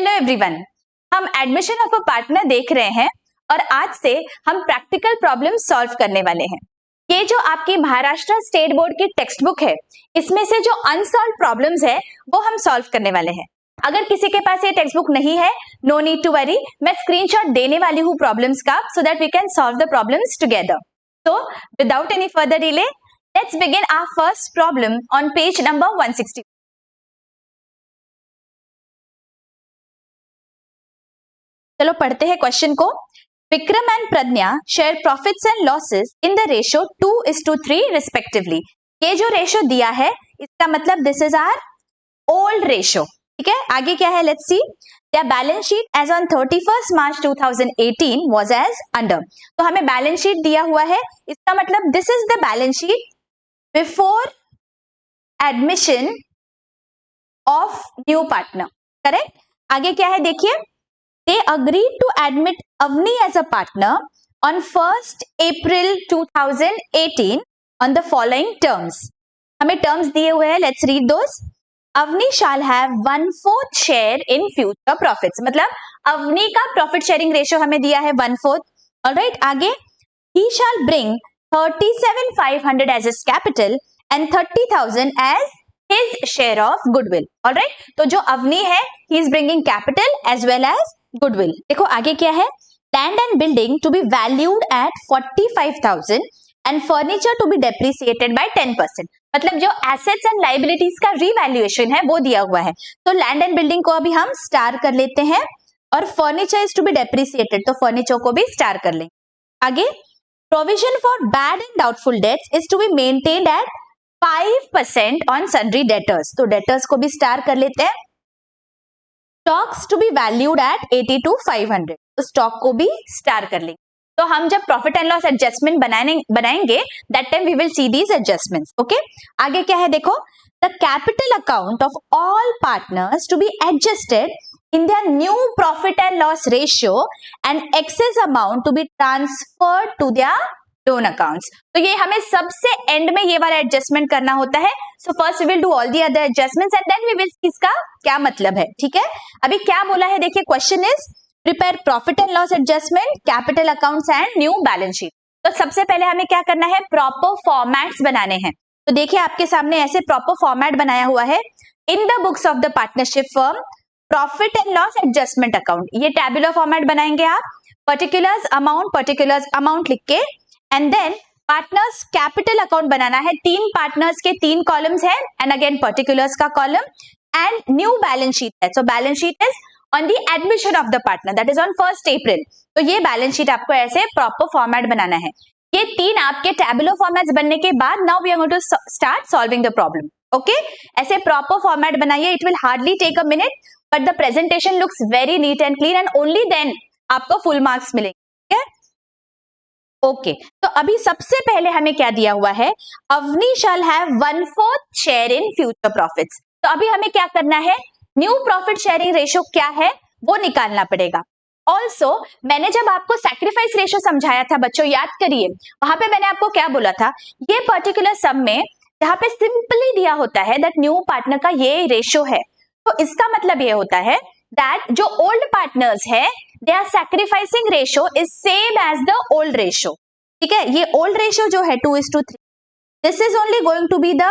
Hello everyone, हम admission of a partner देख रहे हैं और आज से हम प्रैक्टिकल प्रॉब्लम सॉल्व करने वाले हैं। ये जो आपकी महाराष्ट्र स्टेट बोर्ड की टेक्स्ट बुक है, इसमें से जो अनसॉल्व प्रॉब्लम्स है वो हम सॉल्व करने वाले हैं। अगर किसी के पास ये टेक्स्ट बुक नहीं है, नो नीड टू वरी, मैं स्क्रीनशॉट देने वाली हूँ प्रॉब्लम्स का, so that we can solve the problems together. तो without any further delay, let's begin our first problem on page number 160। चलो पढ़ते हैं क्वेश्चन को। Vikram and Pragya share profits and losses in the ratio 2:3 respectively. ये जो ratio दिया है इसका मतलब this is our old ratio. ठीक है, आगे क्या है, let's see. their balance sheet as on 31st March 2018 was as under। तो हमें बैलेंस शीट दिया हुआ है, इसका मतलब this is the balance sheet before admission of new partner. Correct. आगे क्या है देखिए, they agreed to admit Avni as a partner on 1st April 2018 on the following terms। हमें टर्म्स दिए हुए हैं, let's read those. Avni shall have 1/4 share in future profits। मतलब अवनी का प्रॉफिट शेयरिंग रेशियो हमें दिया है 1/4। ऑलराइट, आगे he shall bring 37,500 as his capital and 30,000 as his share of goodwill। Alright, तो जो अवनी है he is bringing capital as well as goodwill. देखो आगे क्या है, land and building to be valued at 45,000 and furniture to be depreciated by 10%। मतलब जो assets and liabilities का रीवैल्यूएशन है वो दिया हुआ है। तो लैंड एंड बिल्डिंग को अभी हम स्टार कर लेते हैं और furniture is to be depreciated, तो फर्नीचर को भी स्टार कर लेंगे। आगे provision for bad and doubtful debts is to be maintained at 5% on sundry debtors, तो डेटर्स को भी स्टार कर लेते हैं। Stocks to be valued at 80-500, तो स्टॉक को भी स्टार कर लेंगे। तो हम जब प्रॉफिट एंड लॉस एडजस्टमेंट बनाएंगे that time we will see these adjustments. Okay, आगे क्या है देखो, the capital account of all partners to be adjusted in their new profit and loss ratio and excess amount to be transferred to their loan accounts। तो ये हमें सबसे and में ये वाला एडजस्टमेंट करना होता है। So first we will do all the other adjustments and then we will see इसका क्या मतलब है। ठीक है, अभी क्या बोला है देखिए, question is prepare profit and loss adjustment, capital accounts and new balance sheet. तो सबसे पहले हमें क्या करना है, प्रॉपर फॉर्मेट्स बनाने हैं। तो देखिए आपके सामने ऐसे प्रॉपर फॉर्मेट बनाया हुआ है। In the books of the partnership firm profit and loss adjustment account, ये टैबुलर फॉर्मेट बनाएंगे आप। पर्टिकुलर्स अमाउंट लिख के and then partners capital account बनाना है। 3 पार्टनर्स के 3 कॉलम्स है एंड अगेन पर्टिकुलर्स का column and new balance sheet है। So balance sheet is on the admission of the partner, that is on 1st April। तो ये बैलेंस शीट आपको ऐसे प्रॉपर फॉर्मेट बनाना है। ये 3 आपके टैबुलर फॉर्मेट्स बनने के बाद now we are going to start solving the problem. Okay, ऐसे प्रॉपर फॉर्मेट बनाइए, it will hardly take a minute but the presentation looks very neat and clean and only then आपको full marks मिलेंगे। ठीक है, okay, तो अभी सबसे पहले हमें क्या दिया हुआ है, Avni shall have 1/4 share in future profits. तो अभी हमें क्या करना है, न्यू प्रॉफिट शेयरिंग रेशियो क्या है वो निकालना पड़ेगा। ऑल्सो मैंने जब आपको सैक्रिफाइस रेशियो समझाया था बच्चों, याद करिए, वहां पे मैंने आपको क्या बोला था, ये पर्टिकुलर सम में जहां पे सिंपली दिया होता है दैट न्यू पार्टनर का ये रेशियो है, तो इसका मतलब ये होता है दैट जो ओल्ड पार्टनर्स है their sacrificing ratio is same as the old ratio। ठीक है, ये ओल्ड रेशियो जो है 2:3, this is only going to be the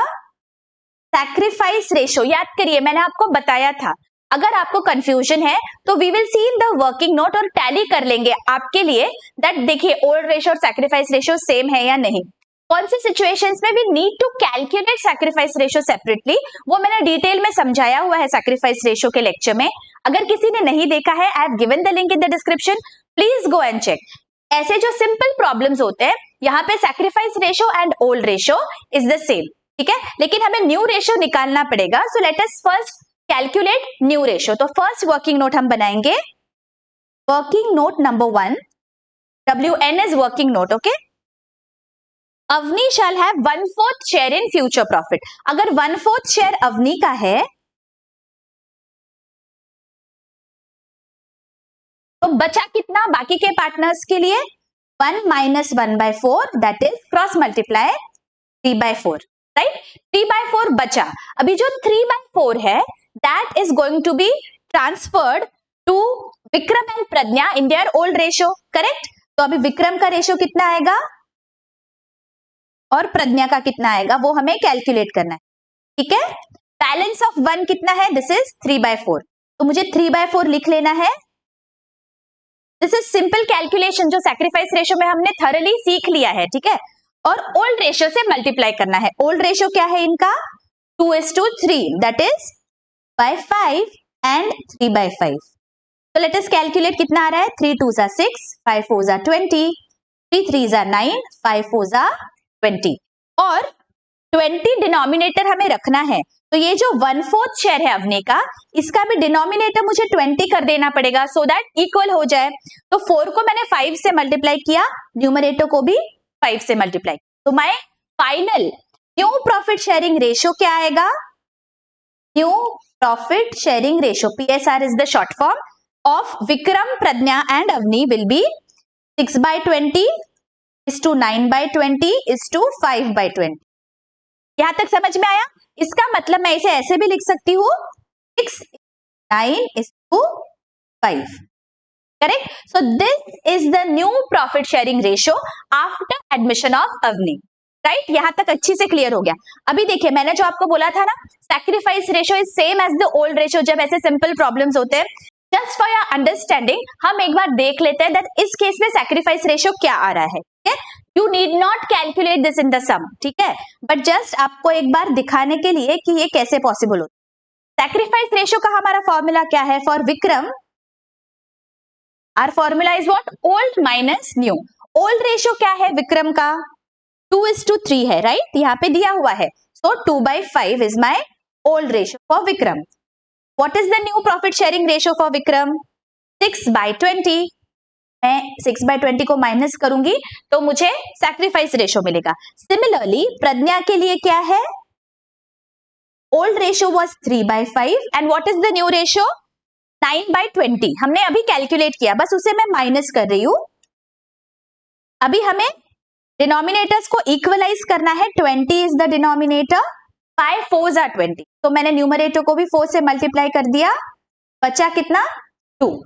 sacrifice ratio। याद करिए मैंने आपको बताया था, अगर आपको कंफ्यूजन है तो we will see in the working note और टैली कर लेंगे आपके लिए दैट देखिए ओल्ड रेशियो और सैक्रिफाइस रेशियो सेम है या नहीं। कौन सी सिचुएशंस में we need to calculate sacrifice ratio separately, वो मैंने डिटेल में समझाया हुआ है सैक्रिफाइस रेशियो के लेक्चर में। अगर किसी ने नहीं देखा है, I have given the link in the description, please go and check. ऐसे जो सिंपल प्रॉब्लम्स होते हैं यहाँ पे sacrifice ratio and old ratio is the same. ठीक है, लेकिन हमें न्यू रेशियो निकालना पड़ेगा। So let us first calculate new ratio. तो फर्स्ट वर्किंग नोट हम बनाएंगे, working note number 1, WN is working note. Okay, Avni shall have 1/4 share in future profit. अगर 1/4 शेयर अवनी का है तो बचा कितना बाकी के पार्टनर्स के लिए, 1 - 1/4 that is cross multiply 3/4, right. 3/4 बचा। अभी जो 3/4 है that is going to be transferred to Vikram and Pragya in their old ratio, correct. तो अभी विक्रम का रेशियो कितना आएगा और प्रज्ञा का कितना आएगा वो हमें कैलकुलेट करना है, ठीक है। बैलेंस ऑफ 1 कितना है, दिस इज 3/4, तो मुझे 3/4 लिख लेना है। दिस इज सिंपल कैलकुलेशन जो सैक्रिफाइस रेशियो में हमने थरली सीख लिया है, ठीक है। और ओल्ड रेशियो से मल्टीप्लाई करना है। ओल्ड रेशियो क्या है इनका, 2:3, दैट इज 5 एंड 3/5। तो लेट अस कैलकुलेट, कितना आ रहा है, 3 2s are 6, 5 4s are 20, 3 3s are 9, 5 4s are 20, और 20 डिनोमिनेटर हमें रखना है। तो ये जो 1/4 शेयर है अवनी का, इसका भी डिनोमिनेटर मुझे 20 कर देना पड़ेगा सो दैट इक्वल हो जाए। तो 4 को मैंने 5 से मल्टीप्लाई किया, न्यूमरेटर को भी 5 से मल्टीप्लाई। तो my final new profit sharing ratio क्या आएगा, new profit sharing ratio, PSR is the short form of Vikram, Pragya and Avni will be 6/20 is to 9/20 is to 5/20। यहां तक समझ में आया। इसका मतलब मैं इसे ऐसे भी लिख सकती हूँ 6 9 is to 5, correct. So this is the new profit sharing ratio after admission of Avni, right. यहां तक अच्छी से क्लियर हो गया। अभी देखिए मैंने जो आपको बोला था ना, sacrifice ratio is same as the old ratio जब ऐसे सिंपल प्रॉब्लम्स होते हैं। जस्ट फॉर योर अंडरस्टैंडिंग हम एक बार देख लेते हैं दैट इस केस में सैक्रिफाइस रेशियो क्या आ रहा है, ठीक है। You need not calculate this in the sum, ठीक है, बट जस्ट आपको एक बार दिखाने के लिए कि ये कैसे पॉसिबल होता है। सैक्रिफाइस रेशियो का हमारा फॉर्मूला क्या है for Vikram, our formula is what, old minus new. Old ratio क्या है विक्रम का, 2:3 है, राइट, यहाँ पे दिया हुआ है। सो 2/5 is my old ratio for Vikram. What is the new profit sharing ratio for Vikram? 6/20। मैं 6/20 को माइनस करूंगी तो मुझे सैक्रिफाइस रेशियो मिलेगा। सिमिलरली प्रज्ञा के लिए क्या है, old ratio was 3/5 and what is the new ratio, 9/20। हमने अभी कैलकुलेट किया, बस उसे मैं माइनस कर रही हूं। अभी हमें डिनोमिनेटर्स को इक्वलाइज करना है, 20 is the denominator, 5 4s are 20, तो मैंने न्यूमरेटर को भी 4 से मल्टीप्लाई कर दिया, बचा कितना, 2।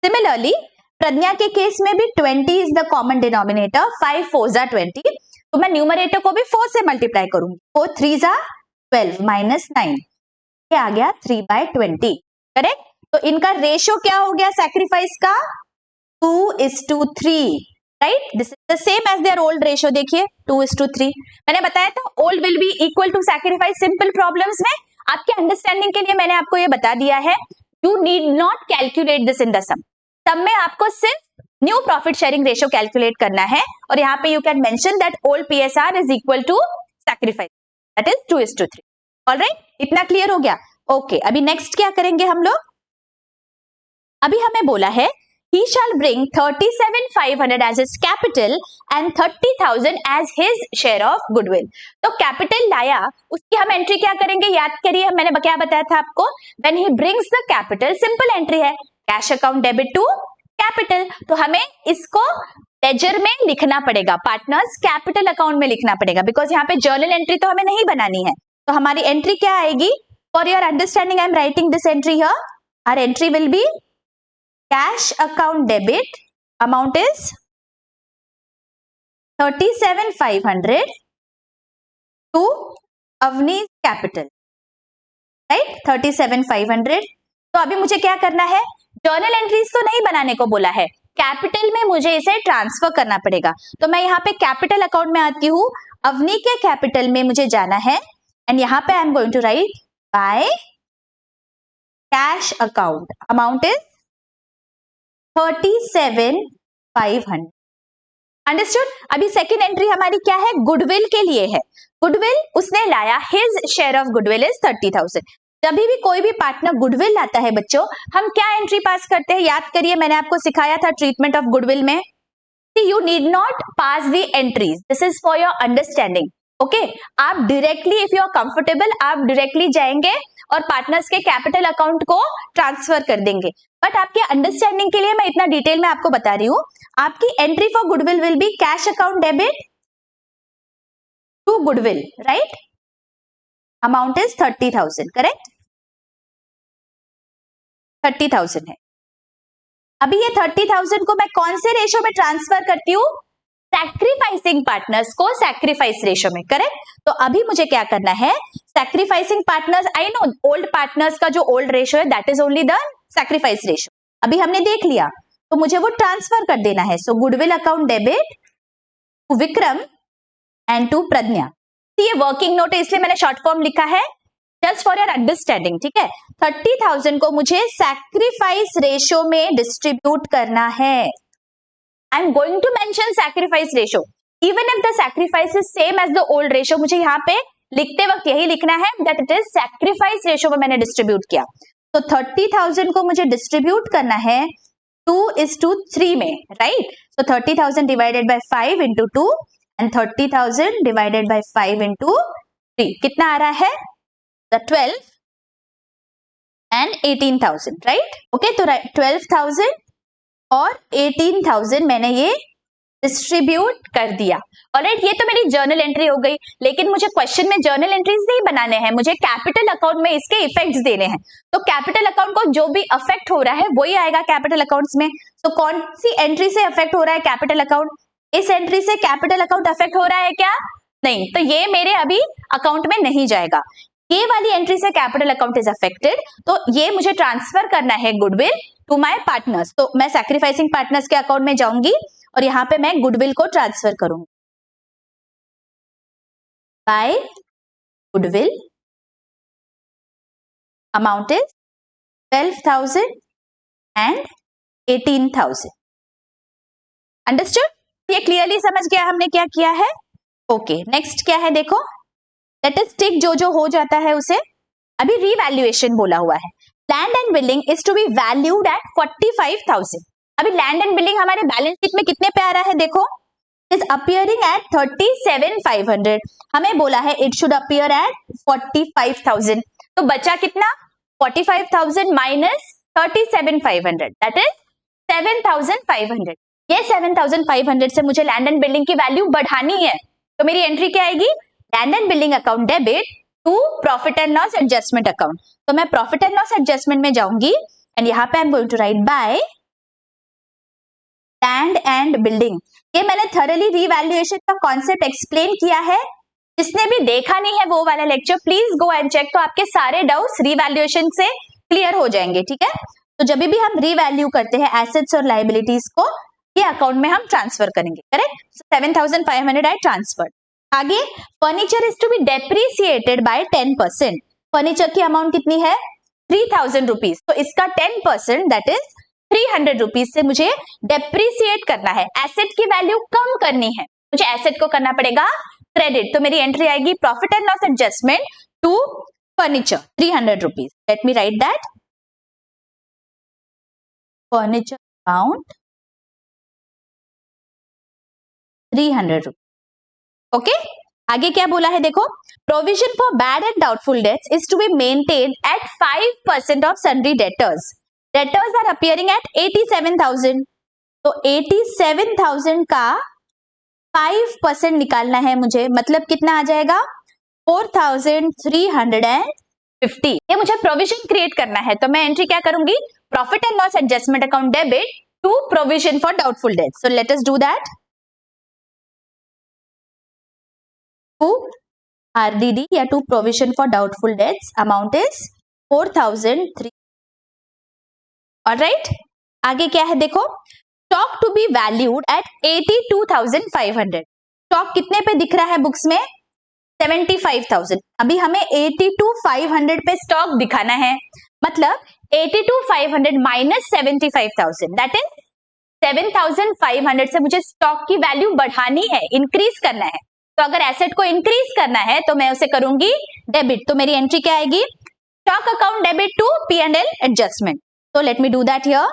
सिमिलरली प्रज्ञा के केस में भी 20 is the common denominator, 5 4s are 20, तो मैं न्यूमरेटर को भी 4 से मल्टीप्लाई करूंगी, 4 3s are 12 माइनस 9, ये आ गया 3/20, करेक्ट। तो इनका रेशियो क्या हो गया सैक्रिफाइस का, 2:3, right. This is the same as their old ratio, देखिए 2:3। मैंने बताया था old will be equal to sacrifice simple problems में। आपके अंडरस्टैंडिंग के लिए मैंने आपको ये बता दिया है, you need not calculate this in the sum. Sum में आपको सिर्फ new profit sharing ratio calculate करना है, और यहाँ पे you can mention that old PSR is equal to sacrifice, that is 2:3। Alright, इतना क्लियर हो गया। ओके, अभी नेक्स्ट क्या करेंगे हम लोग, अभी हमें बोला है he shall bring 37,500 as his capital and 30,000 as his share of goodwill। तो कैपिटल लाया, उसकी हम एंट्री क्या करेंगे, याद करिए मैंने क्या बताया था आपको, when he brings the capital, simple entry है, cash account debit to capital. तो हमें इसको लेजर में लिखना पड़ेगा, पार्टनर्स कैपिटल अकाउंट में लिखना पड़ेगा, बिकॉज यहाँ पे जर्नल एंट्री तो हमें नहीं बनानी है। तो हमारी एंट्री क्या आएगी, for your understanding I am writing this entry here, our entry will be cash account debit, amount is 37,500 to Avni's capital, right, 37,500। तो अभी मुझे क्या करना है, जर्नल एंट्रीज तो नहीं बनाने को बोला है, कैपिटल में मुझे इसे ट्रांसफर करना पड़ेगा। तो मैं यहाँ पे कैपिटल अकाउंट में आती हूँ, अवनी के कैपिटल में मुझे जाना है, एंड यहाँ पे I am going to write by cash account, amount is 37,500। Understood. अभी सेकेंड एंट्री हमारी क्या है, गुडविल के लिए है। गुडविल उसने लाया, his share of goodwill is 30,000। जब भी कोई भी पार्टनर गुडविल लाता है बच्चों, हम क्या एंट्री पास करते हैं, याद करिए मैंने आपको सिखाया था ट्रीटमेंट ऑफ गुडविल में, you need not pass the entries, this is for your understanding, okay. आप directly if you are comfortable आप डायरेक्टली जाएंगे और पार्टनर्स के कैपिटल अकाउंट को ट्रांसफर कर देंगे, बट आपके अंडरस्टैंडिंग के लिए मैं इतना डिटेल में आपको बता रही हूं। आपकी entry for goodwill will be cash account debit to goodwill, right, amount is 30,000, correct, 30,000 है। अभी ये 30,000 को मैं कौन से रेशो में ट्रांसफर करती हूँ? सैक्रिफाइसिंग पार्टनर्स को सैक्रिफाइस रेशो में, करेक्ट? तो अभी मुझे क्या करना है, sacrificing partners, I know old partners का जो ओल्ड रेशो है that is only the sacrifice ratio, अभी हमने देख लिया, तो मुझे वो ट्रांसफर कर देना है। So goodwill account debit to Vikram and to Pragya. ये वर्किंग नोट है इसलिए मैंने शॉर्ट फॉर्म लिखा है, जस्ट फॉर योर अंडरस्टैंडिंग, ठीक है? 30,000 को मुझे सैक्रिफाइस रेशो में डिस्ट्रीब्यूट करना है। I am going to mention sacrifice ratio even if the sacrifice is same as the old ratio. मुझे यहाँ पे लिखते वक्त यही लिखना है that it is sacrifice ratio में मैंने डिस्ट्रीब्यूट किया। तो 30,000 को मुझे डिस्ट्रीब्यूट करना है 2:3 में, right? So 30,000 divided by 5 into 2 and 30,000 divided by 5 into 3 कितना आ रहा है? The 12 and 18,000, right? Okay, तो 12,000 और 18,000 मैंने ये डिस्ट्रीब्यूट कर दिया। ऑलराइट, ये तो मेरी जर्नल एंट्री हो गई, लेकिन मुझे क्वेश्चन में जर्नल एंट्रीज नहीं बनाने हैं, मुझे कैपिटल अकाउंट में इसके इफेक्ट्स देने हैं। तो कैपिटल अकाउंट को जो भी अफेक्ट हो रहा है वही आएगा कैपिटल अकाउंट्स में। तो कौन सी एंट्री से अफेक्ट हो रहा है कैपिटल अकाउंट? इस एंट्री से कैपिटल अकाउंट अफेक्ट हो रहा है क्या? नहीं, तो ये मेरे अभी अकाउंट में नहीं जाएगा। ये वाली एंट्री से कैपिटल अकाउंट इज अफेक्टेड, तो ये मुझे ट्रांसफर करना है गुडविल टू माय पार्टनर्स। तो मैं सैक्रिफाइसिंग पार्टनर्स के अकाउंट में जाऊंगी और यहां पे मैं गुडविल को ट्रांसफर करूंगी by goodwill, amount is 12,000 and 18,000। Understood? ये क्लियरली समझ गया हमने क्या किया है? ओके, नेक्स्ट क्या है देखो, लेट अस टिक जो हो जाता है उसे। अभी रीवैल्यूएशन बोला हुआ है, land and building is to be valued at 45,000। अभी लैंड एंड बिल्डिंग हमारे बैलेंस शीट में कितने पे आ रहा है देखो, इज अपियरिंग एट 37,500। हमें बोला है इट शुड अपियर एट 45,000, तो बचा कितना? 45,000 माइनस 37,500 दैट इज 7,500। ये 7,500 से मुझे लैंड एंड बिल्डिंग की वैल्यू बढ़ानी है, तो मेरी एंट्री क्या आएगी? Land and building account debit to profit and loss adjustment account. तो मैं प्रॉफिट एंड लॉस एडजस्टमेंट में जाऊंगी एंड यहाँ पे I am going to write by land and building. ये मैंने थॉरली रीवैल्यूएशन का कॉन्सेप्ट एक्सप्लेन किया है, जिसने भी देखा नहीं है वो वाला lecture please go and check, तो आपके सारे डाउट्स रीवैल्यूएशन से क्लियर हो जाएंगे, ठीक है? तो जब भी हम रीवैल्यू करते हैं एसेट्स और लायबिलिटीज को, ये अकाउंट में हम ट्रांसफर करेंगे, करेक्ट? 7,500 I transferred. आगे furniture is to be depreciated by 10%। Furniture की अमाउंट कितनी है? 3,000 रुपीज, तो इसका 10% दैट इज 300 रुपीज से मुझे डेप्रिसिएट करना है, एसेट की वैल्यू कम करनी है, मुझे एसेट को करना पड़ेगा क्रेडिट। तो मेरी एंट्री आएगी profit and loss adjustment to furniture 300 rupees. Let me write that, furniture account 300 rupees. Okay, आगे क्या बोला है देखो, provision for bad and doubtful debts is to be maintained at 5% of sundry debtors. Debtors are appearing at 87,000, तो 87,000 का 5% निकालना है मुझे, मतलब कितना आ जाएगा? 4,350। ये मुझे प्रोविजन क्रिएट करना है, तो मैं एंट्री क्या करूंगी? Profit and loss adjustment account debit to provision for doubtful debts. So let us do that. To RDD या to provision for doubtful debts, amount is 4,300। Alright, आगे क्या है देखो, stock to be valued at 82,500। Stock कितने पे दिख रहा है बुक्स में? 75,000। अभी हमें 82,500 पे स्टॉक दिखाना है, मतलब 82,500 माइनस 75,000 दैट इज 7,500 से मुझे स्टॉक की वैल्यू बढ़ानी है, इंक्रीज करना है। तो अगर एसेट को इंक्रीज करना है तो मैं उसे करूंगी डेबिट, तो मेरी एंट्री क्या आएगी? Stock account debit to P&L adjustment. तो let me do that here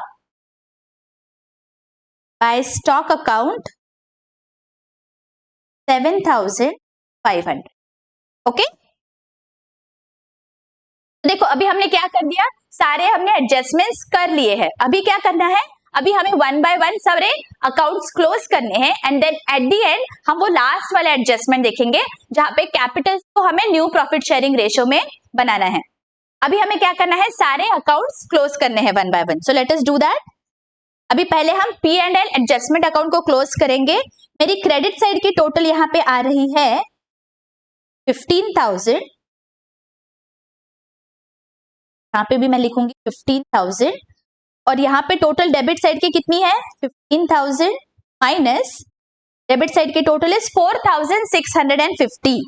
by stock account 7,500। Okay, देखो अभी हमने क्या कर दिया, सारे हमने एडजस्टमेंट्स कर लिए हैं। अभी क्या करना है, अभी हमें वन बाय वन सारे अकाउंट्स क्लोज करने हैं and then at the end हम वो लास्ट वाला एडजस्टमेंट देखेंगे जहां पे कैपिटल को हमें न्यू प्रॉफिट शेयरिंग रेशियो में बनाना है। अभी हमें क्या करना है, सारे अकाउंट्स क्लोज करने हैं one by one. So let us do that. अभी पहले हम P&L एडजस्टमेंट अकाउंट को क्लोज करेंगे। मेरी क्रेडिट साइड की टोटल यहाँ पे आ रही है 15,000, यहाँ पे भी मैं लिखूंगी 15,000, और यहाँ पे टोटल डेबिट साइड की कितनी है 15,000 माइनस डेबिट साइड की टोटल इज 4,650।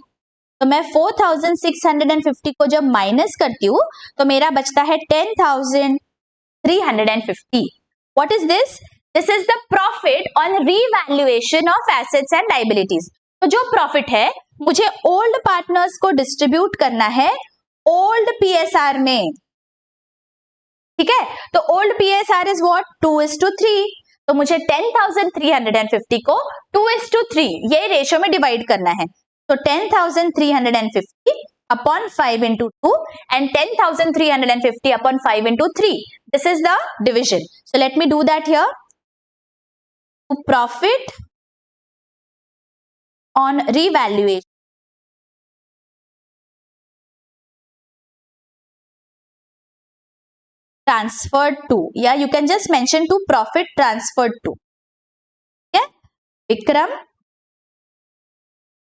तो मैं 4,650 को जब माइनस करती हूँ तो मेरा बचता है 10,350। What is this? This is the profit on revaluation of assets and liabilities. तो जो प्रॉफिट है मुझे ओल्ड पार्टनर्स को डिस्ट्रीब्यूट करना है ओल्ड पीएसआर में, ठीक है। तो ओल्ड पीएसआर इज व्हाट 2:3, तो मुझे 10,350 को 2:3 ये रेशियो में डिवाइड करना है। तो 10,350 upon 5 into 2 and 10,350 upon 5 into 3. This is the division. So let me do that here. Profit on revaluation transferred to, yeah, you can just mention to profit transferred to. Okay, Vikram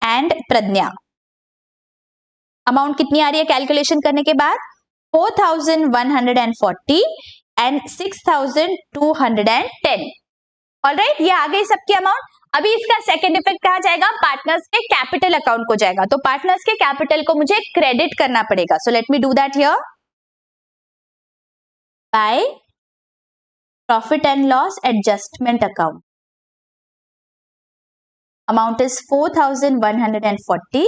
and Pradnya. Amount कितनी आ रही है calculation करने के बाद 4,140 and 6,210। Alright, ये आ गई सबकी amount. अभी इसका सेकंड इफेक्ट कहा जाएगा पार्टनर्स के कैपिटल अकाउंट को जाएगा। तो पार्टनर्स के कैपिटल को मुझे क्रेडिट करना पड़ेगा। So let me do that here by profit and loss adjustment account. Amount is 4,140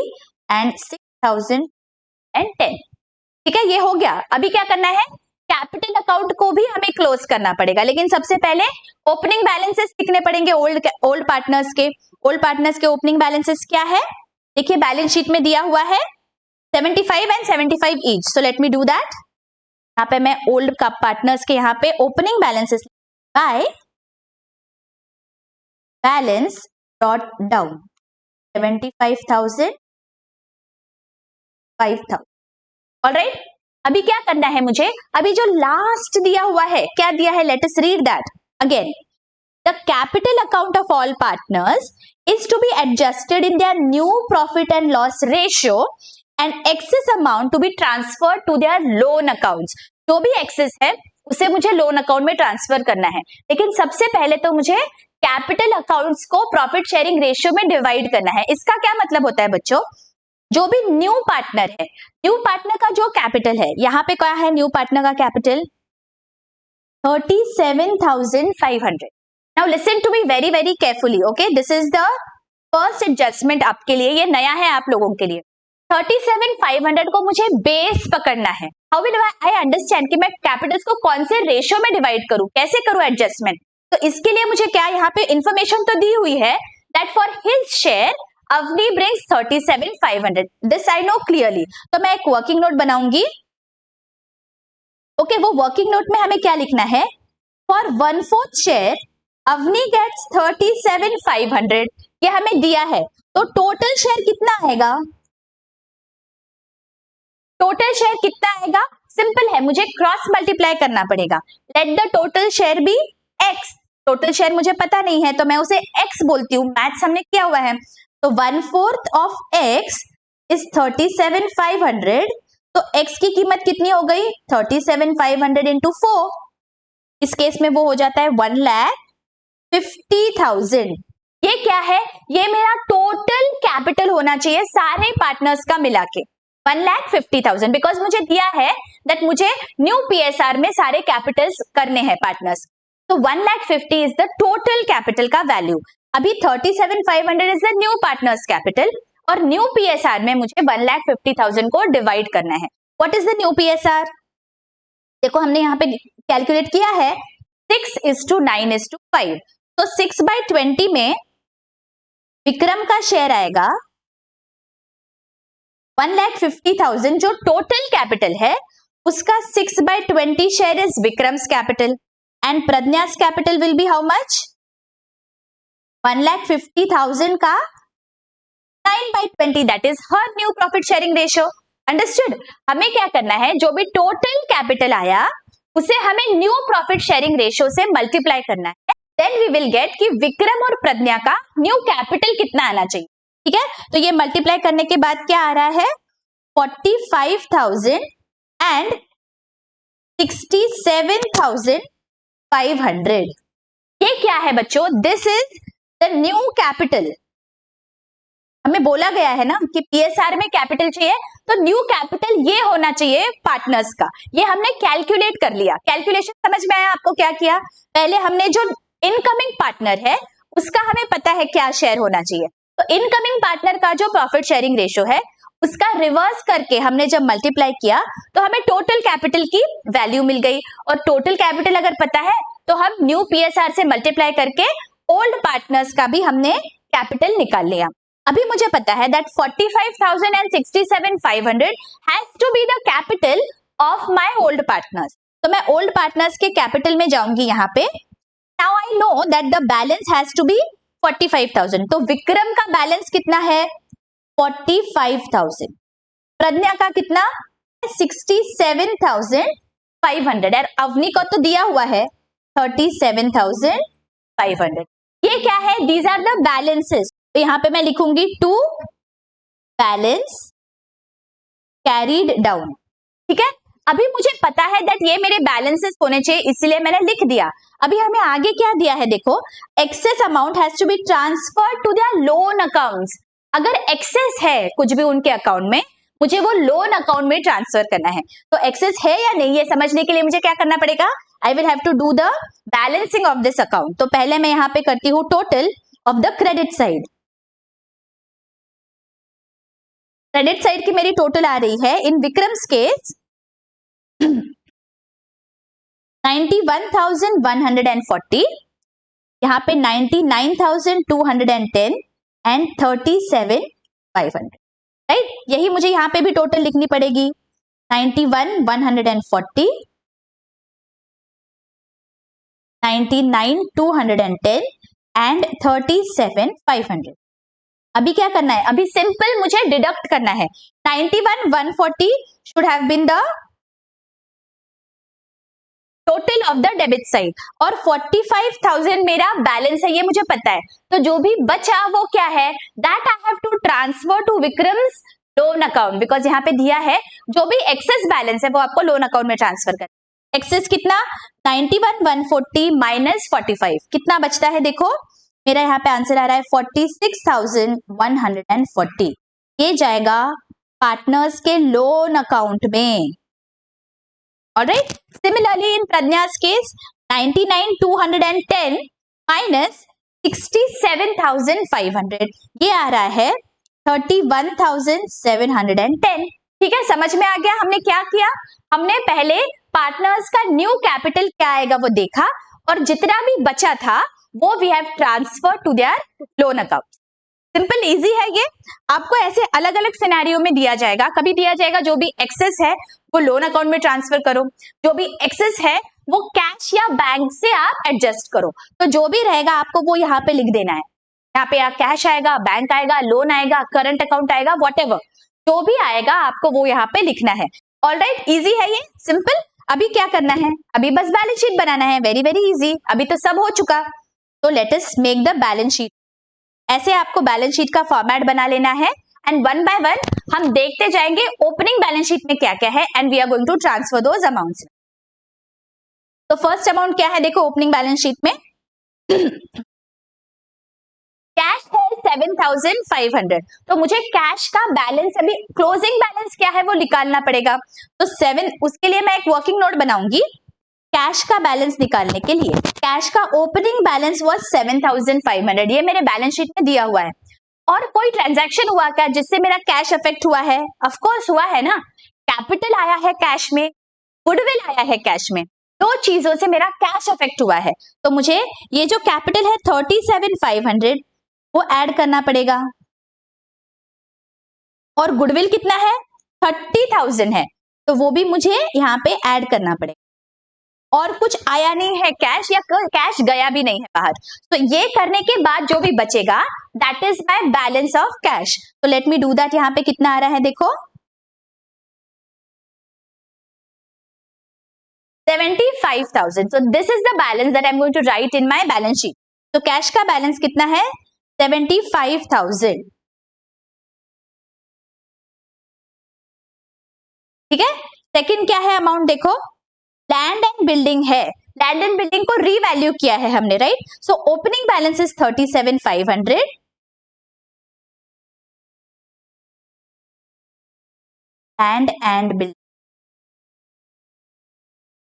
and 6,010। ठीक है, ये हो गया। अभी क्या करना है, कैपिटल अकाउंट को भी हमें क्लोज करना पड़ेगा, लेकिन सबसे पहले ओपनिंग बैलेंसेस लिखने पड़ेंगे ओल्ड पार्टनर्स के। ओल्ड पार्टनर्स के ओपनिंग बैलेंसेस क्या है, देखिए बैलेंस शीट में दिया हुआ है 75 and 75 each. So let me do that. यहाँ पे मैं ओल्ड का पार्टनर्स के यहाँ पे opening balances by balance dot down 75,000 5,000। Alright, अभी क्या करना है मुझे, अभी जो लास्ट दिया हुआ है क्या दिया है, let us read that again. The capital account of all partners is to be adjusted in their new profit and loss ratio and excess amount to be transferred to their loan accounts. जो भी access है उसे मुझे loan account में transfer करना है, लेकिन सबसे पहले तो मुझे कैपिटल अकाउंट्स को प्रॉफिट शेयरिंग रेशियो में डिवाइड करना है। इसका क्या मतलब होता है बच्चों, जो भी न्यू पार्टनर है, न्यू पार्टनर का जो कैपिटल है, यहाँ पे क्या है न्यू पार्टनर का capital 37,500। Now listen to me very very carefully, okay, this is the first adjustment आपके लिए, ये नया है आप लोगों के लिए। 37,500 को मुझे बेस पकड़ना है। हाउ विल आई अंडरस्टैंड कि मैं कैपिटल्स को कौन से रेशियो में डिवाइड करूं, कैसे करूं एडजस्टमेंट। तो इसके लिए मुझे क्या, यहाँ पे इंफॉर्मेशन तो दी हुई है that for his share Avni brings 37,500, this I know clearly. तो मैं एक वर्किंग नोट बनाऊंगी। ओके, वो वर्किंग नोट में हमें क्या लिखना है, फॉर 1/4 शेयर अवनी गेट्स 37,500, ये हमें दिया है। तो टोटल शेयर कितना आएगा, टोटल शेयर कितना आएगा, सिंपल है, मुझे क्रॉस मल्टीप्लाई करना पड़ेगा। Let the total share be x. Total share मुझे पता नहीं है तो मैं उसे एक्स बोलती हूँ, मैथ्स हमने किया हुआ है। तो 1/4 ऑफ x इज 37,500। तो x की कीमत कितनी हो गई 37,500 इंटू 4। इस केस में वो हो जाता है 1,50,000। ये क्या है, ये मेरा टोटल कैपिटल होना चाहिए सारे पार्टनर्स का मिला के 1,50,000, बिकॉज मुझे दिया है दैट मुझे न्यू पीएसआर में सारे कैपिटल्स करने हैं पार्टनर्स। तो 1,50,000 इज द टोटल कैपिटल का वैल्यू। अभी 37,500 is the new partners capital और न्यू पीएसआर में मुझे 1,50,000 को डिवाइड करना है। What is the new PSR, देखो हमने यहाँ पे कैलकुलेट किया है 6:9:5। तो 6/20 में विक्रम का शेयर आएगा 1,50,000, जो टोटल कैपिटल है उसका 6/20 share is Vikram's capital and Pragya's capital will be how much 1,50,000 का 9/20, that is her new profit sharing ratio. Understood. हमें क्या करना है, जो भी टोटल कैपिटल आया उसे हमें न्यू प्रॉफिट शेयरिंग रेशियो से मल्टीप्लाई करना है, देन वी विल गेट कि विक्रम और प्रज्ञा का न्यू कैपिटल कितना आना चाहिए। ठीक है, तो ये मल्टीप्लाई करने के बाद क्या आ रहा है 45,000 एंड 67,500। ये क्या है बच्चों, this is the new capital. हमें बोला गया है ना कि पीएसआर में कैपिटल चाहिए, तो न्यू कैपिटल ये होना चाहिए पार्टनर्स का। ये हमने कैलकुलेट कर लिया। कैलकुलेशन समझ में आया आपको? क्या किया, पहले हमने जो इनकमिंग पार्टनर है उसका हमें पता है क्या शेयर होना चाहिए, तो इनकमिंग पार्टनर का जो प्रॉफिट शेयरिंग रेशियो है उसका रिवर्स करके हमने जब मल्टीप्लाई किया तो हमें टोटल कैपिटल की वैल्यू मिल गई। और टोटल कैपिटल अगर पता है तो हम न्यू पीएसआर से मल्टीप्लाई करके ओल्ड पार्टनर्स का भी हमने कैपिटल निकाल लिया। अभी मुझे पता है that 45,000 and 67,500 has to be the capital of my old partners. तो मैं ओल्ड पार्टनर्स के कैपिटल में जाऊंगी यहाँ पे। Now I know that the balance has to be 45,000। तो विक्रम का बैलेंस कितना है 45,000, प्रज्ञा का कितना 67,500 और अवनी को तो दिया हुआ है 37,500। ये क्या है, दीज आर द बैलेंसेस। तो यहां पे मैं लिखूंगी टू बैलेंस कैरीड डाउन। ठीक है, अभी मुझे पता है दैट ये मेरे बैलेंसेस होने चाहिए, इसलिए मैंने लिख दिया। अभी हमें आगे क्या दिया है देखो, excess amount has to be transferred to their loan accounts. अगर एक्सेस है कुछ भी उनके अकाउंट में, मुझे वो लोन अकाउंट में ट्रांसफर करना है। तो एक्सेस है या नहीं ये समझने के लिए मुझे क्या करना पड़ेगा, I will have to do the balancing of this account. तो पहले मैं यहाँ पे करती हूँ total of the credit side. Credit side की मेरी टोटल आ रही है इन विक्रम्स केस 91,140, यहाँ पे 99,210 एंड 37,500। राइट, यही मुझे यहाँ पे भी टोटल लिखनी पड़ेगी 91,140, 99,210 एंड 37,500। अभी क्या करना है, अभी सिंपल मुझे डिडक्ट करना है। 91,140 should have been the total of the debit side और 45,000 मेरा बैलेंस है, ये मुझे पता है। तो जो भी बचा वो क्या है, that I have to transfer to Vikram's loan account, because यहाँ पे दिया है जो भी एक्सेस बैलेंस है वो आपको लोन अकाउंट में ट्रांसफर करना। एक्सेस कितना 91,140 माइनस 45, कितना बचता है देखो, मेरा यहाँ पे आंसर आ रहा है 46,140। ये जाएगा पार्टनर्स के लोन अकाउंट में। ऑलराइट, सिमिलरली इन प्रज्ञा's case 99,210 माइनस 67,500, ये आ रहा है 31,710। ठीक है, समझ में आ गया हमने क्या किया, हमने पहले पार्टनर्स का न्यू कैपिटल क्या आएगा वो देखा और जितना भी बचा था वो we have transfer to their loan account. Simple easy है ये। आपको ऐसे अलग अलग सिनेरियो में दिया जाएगा, कभी दिया जाएगा जो भी एक्सेस है वो लोन अकाउंट में ट्रांसफर करो, जो भी एक्सेस है वो कैश या बैंक से आप एडजस्ट करो। तो जो भी रहेगा आपको वो यहाँ पे लिख देना है। यहाँ पे कैश आएगा, बैंक आएगा, लोन आएगा, करंट अकाउंट आएगा, व्हाटएवर जो भी आएगा आपको वो यहाँ पे लिखना है। ऑलराइट, इजी है ये, सिंपल। अभी क्या करना है, अभी बस बैलेंस शीट बनाना है, वेरी वेरी इजी। अभी तो सब हो चुका, तो let us make the balance sheet. ऐसे आपको बैलेंस शीट का फॉर्मेट बना लेना है एंड वन बाय वन हम देखते जाएंगे ओपनिंग बैलेंस शीट में क्या क्या है and we are going to transfer those amounts. तो फर्स्ट अमाउंट क्या है देखो ओपनिंग बैलेंस शीट में, कैश है 7,500। तो मुझे कैश का बैलेंस, अभी क्लोजिंग बैलेंस क्या है वो निकालना पड़ेगा। तो 7, उसके लिए मैं एक वर्किंग नोट बनाऊंगी कैश का बैलेंस निकालने के लिए। कैश का ओपनिंग बैलेंस वाज 7,500, ये मेरे बैलेंस शीट में दिया हुआ है। और कोई ट्रांजैक्शन हुआ क्या जिससे मेरा कैश अफेक्ट हुआ है, ऑफ कोर्स हुआ है ना, कैपिटल आया है कैश में, गुडविल आया है कैश में, दो चीजों से मेरा कैश अफेक्ट हुआ है। तो मुझे ये जो कैपिटल है 37,500 वो ऐड करना पड़ेगा और गुडविल कितना है 30,000 है, तो वो भी मुझे यहाँ पे ऐड करना पड़ेगा। और कुछ आया नहीं है कैश या कैश गया भी नहीं है बाहर, तो ये करने के बाद जो भी बचेगा that is my balance of cash. तो लेट मी डू दैट। यहाँ पे कितना आ रहा है देखो 75,000. So this is the balance that I'm going to write in my balance sheet. तो कैश का बैलेंस कितना है? 75,000. ठीक है. सेकंड क्या है अमाउंट देखो, लैंड एंड बिल्डिंग है. लैंड एंड बिल्डिंग को रीवैल्यू किया है हमने, right. So opening balance is 37,500. Land and building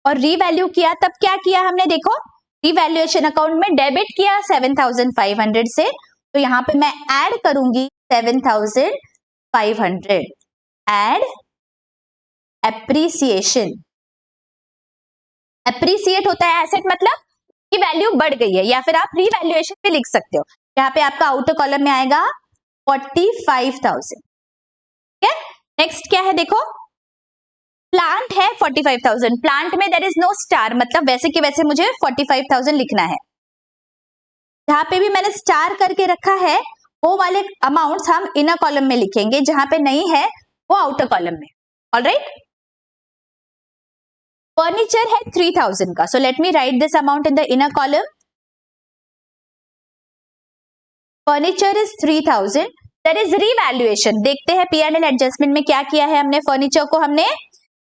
और रीवैल्यू किया, तब क्या किया हमने देखो, रीवैल्यूएशन अकाउंट में डेबिट किया 7,500 से. तो यहां पे मैं ऐड करूंगी 7,500. Add appreciation. एप्रिसिएट होता है एसेट, मतलब की वैल्यू बढ़ गई है, या फिर आप रीवैल्यूएशन पे लिख सकते हो. यहाँ पे आपका आउटर कॉलम में आएगा 45,000. ठीक है. नेक्स्ट क्या है देखो, प्लांट है 45,000. प्लांट में देयर इज नो स्टार, मतलब वैसे के वैसे मुझे 45,000 लिखना है. जहां पे भी मैंने स्टार करके रखा है वो वाले अमाउंट्स हम इनर कॉलम में लिखेंगे, जहां पे नहीं है वो आउटर कॉलम में. ऑलराइट. फर्नीचर है 3,000 का. So let me write this amount in the inner column. Furniture is 3,000. There is revaluation. देखते हैं P&L एडजस्टमेंट में क्या किया है हमने. फर्नीचर को हमने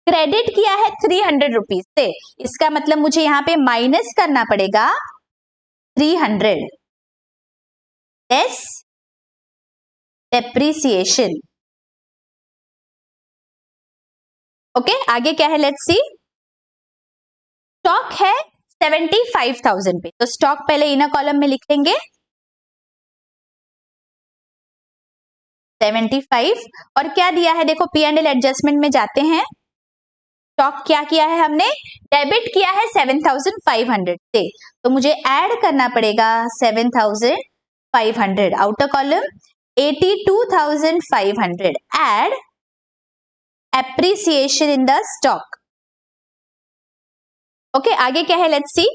क्रेडिट किया है 300 रुपीज से. इसका मतलब मुझे यहाँ पे माइनस करना पड़ेगा 300 लेस डेप्रिसिएशन. ओके. आगे क्या है, लेट्स सी. स्टॉक है 75,000 पे. तो स्टॉक पहले इनर कॉलम में लिख लेंगे 75. और क्या दिया है देखो, P&L एडजस्टमेंट में जाते हैं. स्टॉक क्या किया है हमने, डेबिट किया है 7,500 से. तो मुझे ऐड करना पड़ेगा 7,500. Outer column 82,500. Add appreciation in the stock. Okay. आगे क्या है, लेट्स सी.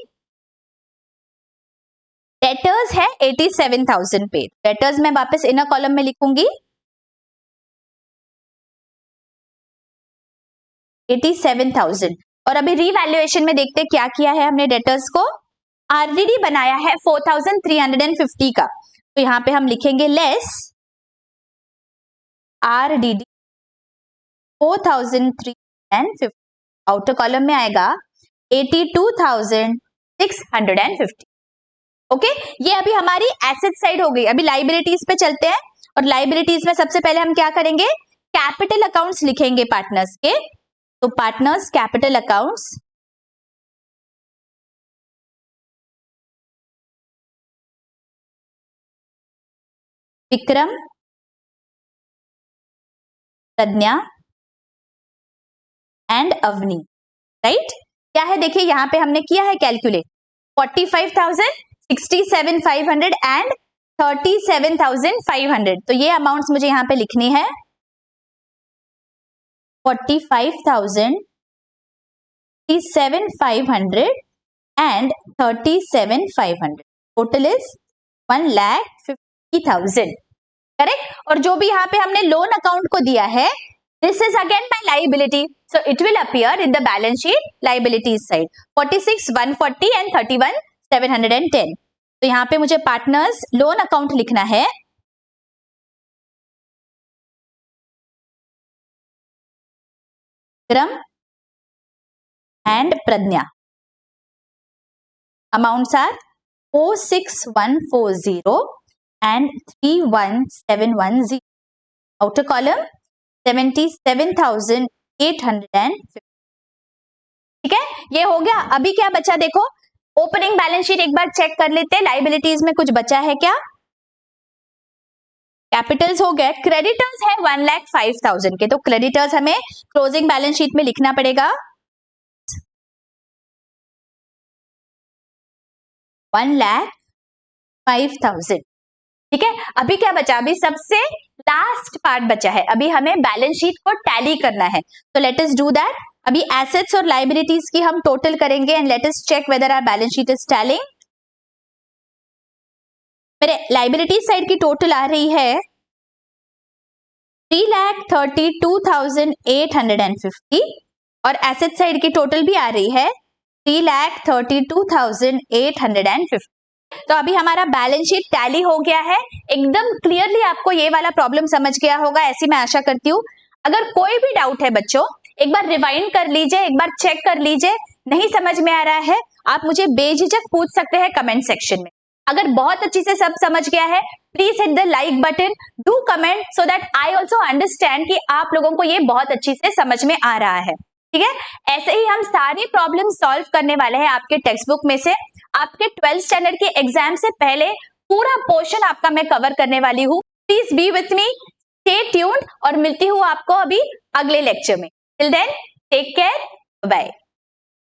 डेटर्स है 87,000 पे. डेटर्स मैं वापस इनर कॉलम में लिखूंगी 87,000. और अभी रीवैल्यूएशन में देखते हैं क्या किया है हमने. डेटर्स को आरडीडी बनाया है 4,350 का. तो यहां पे हम लिखेंगे लेस आरडीडी 4,350. आउटर कॉलम में आएगा 82,650. ओके. ये अभी हमारी एसेट साइड हो गई. अभी लाइबिलिटीज पे चलते हैं. और लाइबिलिटीज में सबसे पहले हम क्या करेंगे, कैपिटल अकाउंट्स लिखेंगे पार्टनर्स के. तो partners capital accounts, Vikram, Pragya and Avni. Right. क्या है देखिए, यहां पे हमने किया है कैलकुलेट 45,000, 67,500 एंड 37,500. तो ये अमाउंट्स मुझे यहां पे लिखनी है. 45,000, 67,500 and 37,500. Total is 1,50,000. करेक्ट. और जो भी यहाँ पे हमने लोन अकाउंट को दिया है, this is again my liability. So it will appear in the balance sheet liabilities side. 46,140 and 31,710. तो यहाँ पे मुझे पार्टनर्स लोन अकाउंट लिखना है. Vikram and Pragya. Amounts are 46,140 and 31,710. Outer column 77,850. ठीक है. ये हो गया. अभी क्या बचा देखो, ओपनिंग बैलेंस शीट एक बार चेक कर लेते हैं. लाइबिलिटीज में कुछ बचा है क्या, कैपिटल्स हो गए. क्रेडिटर्स है 1,05,000 के. तो क्रेडिटर्स हमें क्लोजिंग बैलेंस शीट में लिखना पड़ेगा 1,05,000. ठीक है. अभी क्या बचा, अभी सबसे लास्ट पार्ट बचा है. अभी हमें बैलेंस शीट को टैली करना है. तो लेट अस डू दैट. अभी एसेट्स और लाइबिलिटीज की हम टोटल करेंगे and let us check whether our balance sheet is tallying. मेरे लाइबिलिटी साइड की टोटल आ रही है 3,32,850 और एसेट साइड की टोटल भी आ रही है 3,32,850। तो अभी हमारा बैलेंस शीट टैली हो गया है। एकदम क्लियरली आपको ये वाला प्रॉब्लम समझ गया होगा, ऐसी मैं आशा करती हूँ। अगर कोई भी डाउट है बच्चों, एक बार रिवाइंड कर लीजिए, एक बार चेक कर लीजिए, नहीं समझ में आ रहा है आप मुझे बेझिझक पूछ सकते हैं कमेंट सेक्शन में। अगर बहुत अच्छी से सब समझ गया है, please hit the like button, do comment so that I also understand कि आप लोगों को ये बहुत अच्छी से समझ में आ रहा है। ठीक है, ऐसे ही हम सारी प्रॉब्लम सॉल्व करने वाले हैं आपके टेक्स्ट बुक में से। आपके 12th स्टैंडर्ड के एग्जाम से पहले पूरा पोर्शन आपका मैं कवर करने वाली हूँ। Please be with me, stay tuned, और मिलती हूँ आपको अभी अगले लेक्चर में। Till then take care, bye.